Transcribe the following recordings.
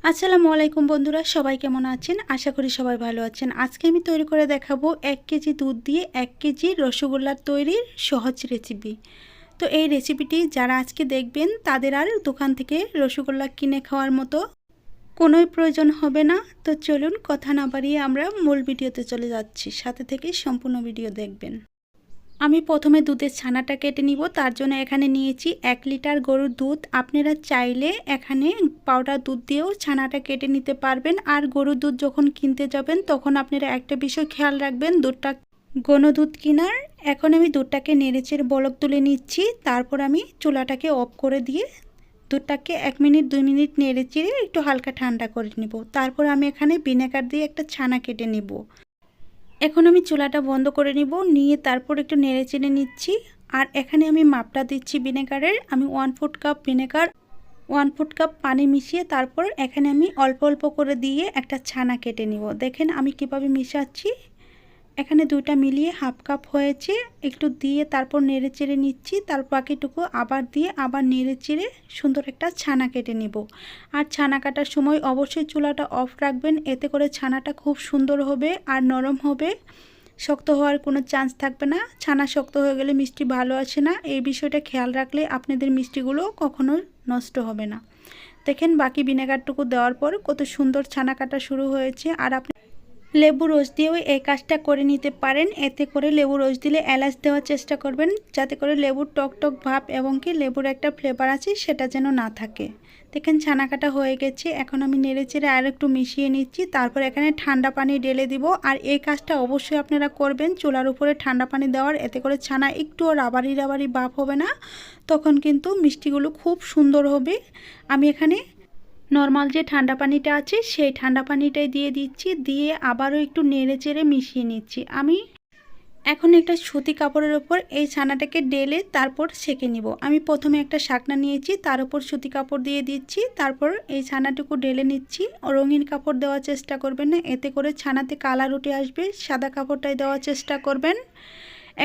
আসসালামু আলাইকুম বন্ধুরা, সবাই কেমন আছেন? আশা করি সবাই ভালো আছেন। আজকে আমি তৈরি করে দেখাবো 1 কেজি দুধ দিয়ে 1 কেজি রসগোল্লার তৈরির সহজ রেসিপি। তো এই রেসিপিটি যারা আজকে দেখবেন তাদের আর দোকান থেকে রসগোল্লা কিনে খাওয়ার মতো কোনোই প্রয়োজন হবে না। তো চলুন কথা না বাড়িয়ে আমরা মূল ভিডিওতে চলে যাচ্ছি, সাথে থেকে সম্পূর্ণ ভিডিও দেখবেন। আমি প্রথমে দুধের ছানাটা কেটে নিব। তার জন্য এখানে নিয়েছি 1 লিটার গরুর দুধ। আপনারা চাইলে এখানে পাউডার দুধ দিয়েও ছানাটা কেটে নিতে পারবেন। আর গরুর দুধ যখন কিনতে যাবেন তখন আপনারা একটা বিষয় খেয়াল রাখবেন, দুধটা ঘন দুধ কিনার। এখন আমি দুধটাকে নেড়েচেড়ে বলক তুলে নিচ্ছি। তারপর আমি চুলাটাকে অফ করে দিয়ে দুধটাকে 1 মিনিট 2 মিনিট নেড়েচেড়ে একটু হালকা ঠান্ডা করে নেব। তারপর আমি এখানে ভিনেগার দিয়ে একটা ছানা কেটে নেব। এখন আমি চুলাটা বন্ধ করে নিব, নিয়ে তারপর একটু নেড়ে চেড়ে নিচ্ছি। আর এখানে আমি মাপটা দিচ্ছি ভিনেগারের। আমি 1/4 কাপ ভিনেগার 1/4 কাপ পানি মিশিয়ে তারপর এখানে আমি অল্প অল্প করে দিয়ে একটা ছানা কেটে নিব। দেখেন আমি কিভাবে মিশাচ্ছি। এখানে দুইটা মিলিয়ে 1/2 কাপ হয়েছে। একটু দিয়ে তারপর নেড়ে চেড়ে নিচ্ছি। তার বাকিটুকু আবার দিয়ে আবার নেড়ে চেড়ে সুন্দর একটা ছানা কেটে নেব। আর ছানা কাটার সময় অবশ্যই চুলাটা অফ রাখবেন, এতে করে ছানাটা খুব সুন্দর হবে আর নরম হবে। শক্ত হওয়ার কোনো চান্স থাকবে না। ছানা শক্ত হয়ে গেলে মিষ্টি ভালো আসে না। এই বিষয়টা খেয়াল রাখলে আপনাদের মিষ্টিগুলো কখনো নষ্ট হবে না। দেখেন বাকি ভিনেগারটুকু দেওয়ার পর কত সুন্দর ছানা কাটা শুরু হয়েছে। আর আপনি লেবু রস দিয়েও এই কাজটা করে নিতে পারেন। এতে করে লেবু রস দিলে এলাচ দেওয়ার চেষ্টা করবেন, যাতে করে লেবুর টক টক ভাব এবং কি লেবুর একটা ফ্লেভার আছে সেটা যেন না থাকে। দেখেন ছানা কাটা হয়ে গেছে। এখন আমি নেড়েচেড়ে আর একটু মিশিয়ে নিচ্ছি। তারপর এখানে ঠান্ডা পানি ঢেলে দিব। আর এই কাজটা অবশ্যই আপনারা করবেন চুলার উপরে ঠান্ডা পানি দেওয়ার। এতে করে ছানা একটুও রাবারি রাবারি ভাব হবে না, তখন কিন্তু মিষ্টিগুলো খুব সুন্দর হবে। আমি এখানে নর্মাল যে ঠান্ডা পানিটা আছে সেই ঠান্ডা পানিটাই দিয়ে দিচ্ছি, দিয়ে আবারও একটু নেড়ে চেড়ে মিশিয়ে নিচ্ছি। আমি এখন একটা সুতি কাপড়ের ওপর এই ছানাটাকে ঢেলে তারপর সেঁকে নিব। আমি প্রথমে একটা শাকনা নিয়েছি, তার উপর সুতি কাপড় দিয়ে দিচ্ছি। তারপর এই ছানাটুকু ঢেলে নিচ্ছি। রঙিন কাপড় দেওয়ার চেষ্টা করবেন না, এতে করে ছানাতে কালার উঠে আসবে। সাদা কাপড়টাই দেওয়ার চেষ্টা করবেন।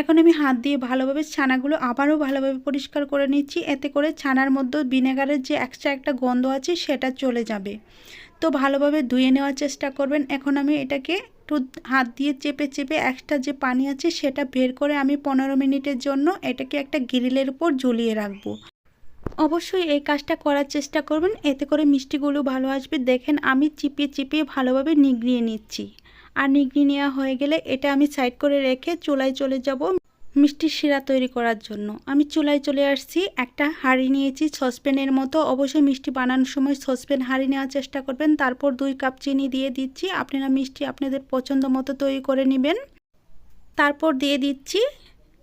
এখন আমি হাত দিয়ে ভালোভাবে ছানাগুলো আবারও ভালোভাবে পরিষ্কার করে নিচ্ছি। এতে করে ছানার মধ্যে ভিনেগারের যে এক্সট্রা একটা গন্ধ আছে সেটা চলে যাবে। তো ভালোভাবে ধুয়ে নেওয়ার চেষ্টা করবেন। এখন আমি এটাকে একটু হাত দিয়ে চেপে চেপে এক্সট্রা যে পানি আছে সেটা বের করে আমি 15 মিনিটের জন্য এটাকে একটা গ্রিলের উপর ঝুলিয়ে রাখবো। অবশ্যই এই কাজটা করার চেষ্টা করবেন, এতে করে মিষ্টিগুলো ভালো আসবে। দেখেন আমি চিপিয়ে চিপিয়ে ভালোভাবে নিগড়িয়ে নিচ্ছি। আর নিগড়িয়ে নেওয়া হয়ে গেলে এটা আমি সাইড করে রেখে চুলায় চলে যাব মিষ্টির শিরা তৈরি করার জন্য। আমি চুলায় চলে আসছি। একটা হাঁড়ি নিয়েছি সসপ্যানের মতো। অবশ্যই মিষ্টি বানানোর সময় সসপ্যান হাঁড়ি নেওয়ার চেষ্টা করবেন। তারপর 2 কাপ চিনি দিয়ে দিচ্ছি। আপনারা মিষ্টি আপনাদের পছন্দ মতো তৈরি করে নেবেন। তারপর দিয়ে দিচ্ছি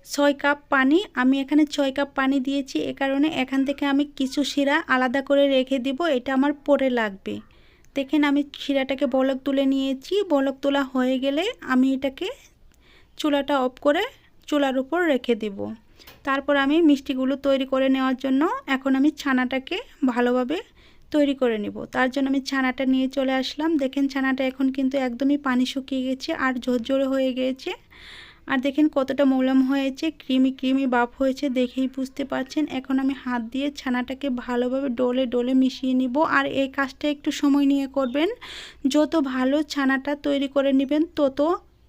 6 কাপ পানি। আমি এখানে 6 কাপ পানি দিয়েছি, এ কারণে এখান থেকে আমি কিছু শিরা আলাদা করে রেখে দিব, এটা আমার পরে লাগবে। দেখেন আমি শিরাটাকে বলক তুলে নিয়েছি। বলক তোলা হয়ে গেলে আমি এটাকে চুলাটা অফ করে চুলার উপর রেখে দেব। তারপর আমি মিষ্টিগুলো তৈরি করে নেওয়ার জন্য এখন আমি ছানাটাকে ভালোভাবে তৈরি করে নেব। তার জন্য আমি ছানাটা নিয়ে চলে আসলাম। দেখেন ছানাটা এখন কিন্তু একদমই পানি শুকিয়ে গেছে আর ঝরঝরে হয়ে গিয়েছে। আর দেখেন কতটা মোলায়েম হয়েছে, ক্রিমি ক্রিমি ভাব হয়েছে, দেখেই বুঝতে পারছেন। এখন আমি হাত দিয়ে ছানাটাকে ভালোভাবে ডলে ডলে মিশিয়ে নিব। আর এই কাজটা একটু সময় নিয়ে করবেন। যত ভালো ছানাটা তৈরি করে নেবেন তত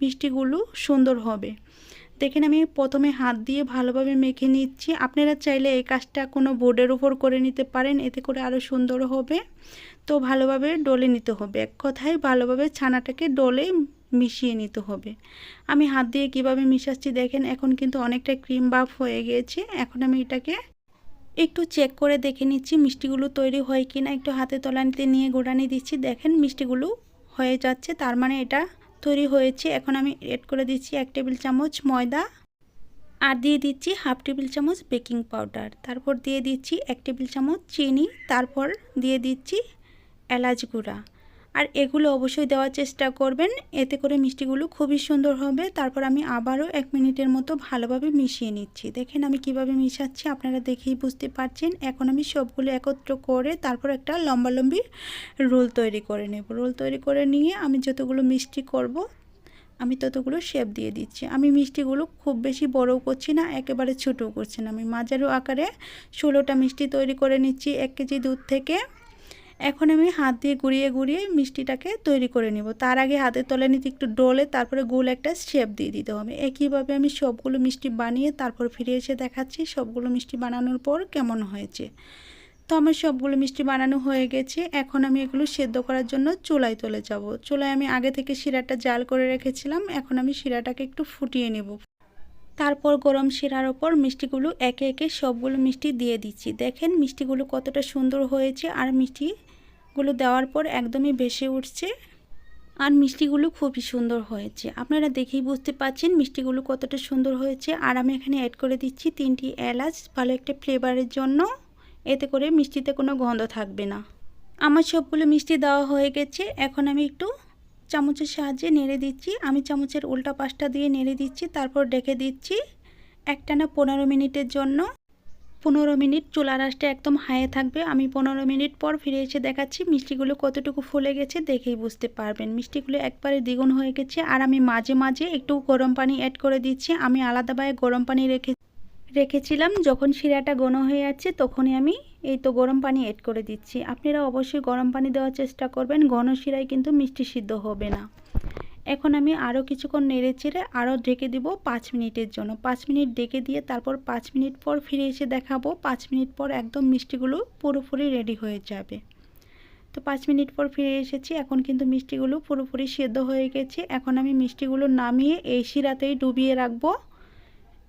মিষ্টিগুলো সুন্দর হবে। দেখেন আমি প্রথমে হাত দিয়ে ভালোভাবে মেখে নিচ্ছি। আপনারা চাইলে এই কাজটা কোনো বোর্ডের উপর করে নিতে পারেন, এতে করে আরও সুন্দর হবে। তো ভালোভাবে ডলে নিতে হবে, এক কথায় ভালোভাবে ছানাটাকে ডলে মিশিয়ে নিতে হবে। আমি হাত দিয়ে কিভাবে মিশাচ্ছি দেখেন, এখন কিন্তু অনেকটা ক্রিম ভাব হয়ে গিয়েছে। এখন আমি এটাকে একটু চেক করে দেখে নিচ্ছি মিষ্টিগুলো তৈরি হয় কি না। একটু হাতে তলানিতে নিয়ে গোড়ানি দিচ্ছি। দেখেন মিষ্টিগুলো হয়ে যাচ্ছে, তার মানে এটা তৈরি হয়েছে। এখন আমি এড করে দিচ্ছি 1 টেবিল চামচ ময়দা, আর দিয়ে দিচ্ছি 1/2 টেবিল চামচ বেকিং পাউডার। তারপর দিয়ে দিচ্ছি 1 টেবিল চামচ চিনি। তারপর দিয়ে দিচ্ছি এলাচ গুঁড়া। আর এগুলো অবশ্যই দেওয়ার চেষ্টা করবেন, এতে করে মিষ্টিগুলো খুবই সুন্দর হবে। তারপর আমি আবারও 1 মিনিটের মতো ভালোভাবে মিশিয়ে নিচ্ছি। দেখেন আমি কিভাবে মিশাচ্ছি, আপনারা দেখেই বুঝতে পারছেন। এখন আমি সবগুলো একত্র করে তারপর একটা লম্বালম্বি রোল তৈরি করে নেব। রোল তৈরি করে নিয়ে আমি যতগুলো মিষ্টি করব আমি ততগুলো শেপ দিয়ে দিচ্ছি। আমি মিষ্টিগুলো খুব বেশি বড়ও করছি না, একেবারে ছোটও করছি না। আমি মাঝারি আকারে 16টা মিষ্টি তৈরি করে নিচ্ছি 1 কেজি দুধ থেকে। এখন আমি হাত দিয়ে ঘুরিয়ে ঘুরিয়ে মিষ্টিটাকে তৈরি করে নেব। তার আগে হাতের তলানিতে একটু ডলে তারপরে গোল একটা শেপ দিয়ে দিতে হবে। একইভাবে আমি সবগুলো মিষ্টি বানিয়ে তারপর ফিরে এসে দেখাচ্ছি সবগুলো মিষ্টি বানানোর পর কেমন হয়েছে। তো আমার সবগুলো মিষ্টি বানানো হয়ে গেছে। এখন আমি এগুলো সেদ্ধ করার জন্য চুলায় চলে যাব। চুলায় আমি আগে থেকে শিরাটা জাল করে রেখেছিলাম। এখন আমি শিরাটাকে একটু ফুটিয়ে নেব। তারপর গরম শিরার ওপর মিষ্টিগুলো একে একে সবগুলো মিষ্টি দিয়ে দিচ্ছি। দেখেন মিষ্টিগুলো কতটা সুন্দর হয়েছে, আর মিষ্টিগুলো দেওয়ার পর একদমই ভেসে উঠছে, আর মিষ্টিগুলো খুবই সুন্দর হয়েছে। আপনারা দেখেই বুঝতে পারছেন মিষ্টিগুলো কতটা সুন্দর হয়েছে। আর আমি এখানে অ্যাড করে দিচ্ছি 3টি এলাচ, ভালো একটা ফ্লেভারের জন্য। এতে করে মিষ্টিতে কোনো গন্ধ থাকবে না। আমার সবগুলো মিষ্টি দেওয়া হয়ে গেছে। এখন আমি একটু চামচের সাহায্যে নেড়ে দিচ্ছি। আমি চামচের উল্টা পাশটা দিয়ে নেড়ে দিচ্ছি, তারপর ঢেকে দিচ্ছি একটানা 15 মিনিটের জন্য। 15 মিনিট চুলার আঁচটা একদম হাইয়ে থাকবে। আমি 15 মিনিট পর ফিরে এসে দেখাচ্ছি মিষ্টিগুলো কতটুকু ফুলে গেছে, দেখেই বুঝতে পারবেন মিষ্টিগুলো একবারে দ্বিগুণ হয়ে গেছে। আর আমি মাঝে মাঝে একটু গরম পানি অ্যাড করে দিচ্ছি। আমি আলাদাভাবে গরম পানি রেখেছিলাম, যখন শিরাটা ঘন হয়ে যাচ্ছে তখনই আমি এই তো গরম পানি অ্যাড করে দিচ্ছি। আপনারা অবশ্যই গরম পানি দেওয়ার চেষ্টা করবেন, ঘন শিরায় কিন্তু মিষ্টি সিদ্ধ হবে না। এখন আমি আরও কিছুক্ষণ নেড়ে চেড়ে আরও ঢেকে দিব 5 মিনিটের জন্য। 5 মিনিট ঢেকে দিয়ে তারপর 5 মিনিট পর ফিরে এসে দেখাবো। 5 মিনিট পর একদম মিষ্টিগুলো পুরোপুরি রেডি হয়ে যাবে। তো 5 মিনিট পর ফিরে এসেছি। এখন কিন্তু মিষ্টিগুলো পুরোপুরি সেদ্ধ হয়ে গেছে। এখন আমি মিষ্টিগুলো নামিয়ে এই শিরাতেই ডুবিয়ে রাখবো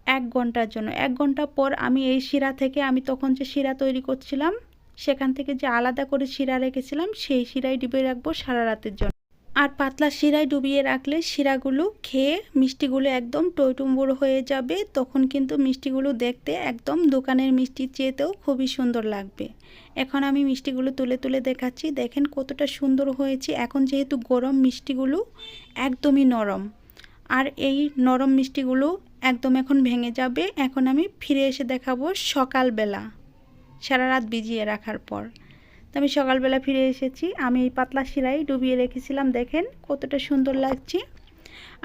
1 ঘন্টার জন্য। 1 ঘন্টা পর আমি এই শিরা থেকে, আমি তখন যে শিরা তৈরি করছিলাম সেখান থেকে যে আলাদা করে শিরা রেখেছিলাম সেই শিরাই ডুবিয়ে রাখবো সারা রাতের জন্য। আর পাতলা শিরায় ডুবিয়ে রাখলে শিরাগুলো খেয়ে মিষ্টিগুলো একদম টইটুম্বুর হয়ে যাবে। তখন কিন্তু মিষ্টিগুলো দেখতে একদম দোকানের মিষ্টির চেয়েতেও খুবই সুন্দর লাগবে। এখন আমি মিষ্টিগুলো তুলে তুলে দেখাচ্ছি। দেখেন কতটা সুন্দর হয়েছে। এখন যেহেতু গরম, মিষ্টিগুলো একদমই নরম, আর এই নরম মিষ্টিগুলো একদম এখন ভেঙে যাবে। এখন আমি ফিরে এসে দেখাবো সকালবেলা সারা রাত ভিজিয়ে রাখার পর। তো আমি সকালবেলা ফিরে এসেছি। আমি এই পাতলা শিরায় ডুবিয়ে রেখেছিলাম, দেখেন কতটা সুন্দর লাগছে।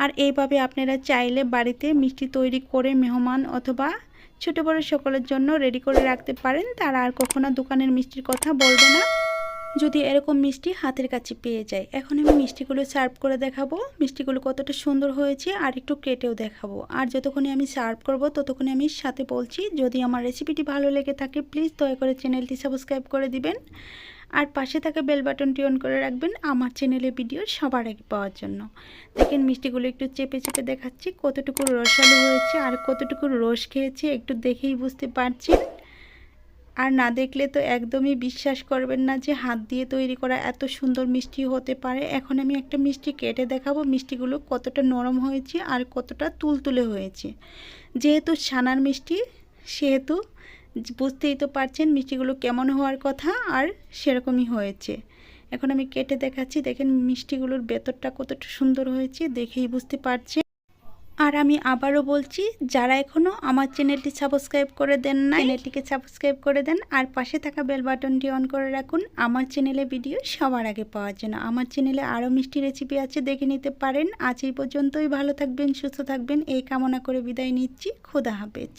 আর এইভাবে আপনারা চাইলে বাড়িতে মিষ্টি তৈরি করে মেহমান অথবা ছোটো বড়ো সকলের জন্য রেডি করে রাখতে পারেন। তারা আর কখনো দোকানের মিষ্টির কথা বলবে না যদি এরকম মিষ্টি হাতের কাছে পেয়ে যায়। এখন আমি মিষ্টিগুলো সার্ভ করে দেখাবো মিষ্টিগুলো কতটা সুন্দর হয়েছে, আর একটু কেটেও দেখাবো। আর যতক্ষণে আমি সার্ভ করব ততক্ষণে আমি সাথে বলছি, যদি আমার রেসিপিটি ভালো লেগে থাকে প্লিজ দয়া করে চ্যানেলটি সাবস্ক্রাইব করে দিবেন, আর পাশে থাকা বেল বাটনটি অন করে রাখবেন আমার চ্যানেলে ভিডিও সবার আগে পাওয়ার জন্য। দেখেন মিষ্টিগুলো একটু চেপে চেপে দেখাচ্ছি কতটুকু রসালো হয়েছে আর কতটুকু রস খেয়েছে, একটু দেখেই বুঝতে পারছেন। আর না দেখলে তো একদমই বিশ্বাস করবেন না যে হাত দিয়ে তৈরি করা এত সুন্দর মিষ্টি হতে পারে। এখন আমি একটা মিষ্টি কেটে দেখাবো মিষ্টিগুলো কতটা নরম হয়েছে আর কতটা তুলতুলে হয়েছে। যেহেতু ছানার মিষ্টি সেহেতু বুঝতেই তো পারছেন মিষ্টিগুলো কেমন হওয়ার কথা, আর সেরকমই হয়েছে। এখন আমি কেটে দেখাচ্ছি। দেখেন মিষ্টিগুলোর ভেতরটা কতটা সুন্দর হয়েছে, দেখেই বুঝতে পারছেন। আর আমি আবারও বলছি, যারা এখনও আমার চ্যানেলটি সাবস্ক্রাইব করে দেন না চ্যানেলটিকে সাবস্ক্রাইব করে দেন, আর পাশে থাকা বেল বাটনটি অন করে রাখুন আমার চ্যানেলে ভিডিও সবার আগে পাওয়ার জন্য। আমার চ্যানেলে আরও মিষ্টি রেসিপি আছে, দেখে নিতে পারেন। আজ এই পর্যন্তই। ভালো থাকবেন, সুস্থ থাকবেন এই কামনা করে বিদায় নিচ্ছি। খোদা হাফেজ।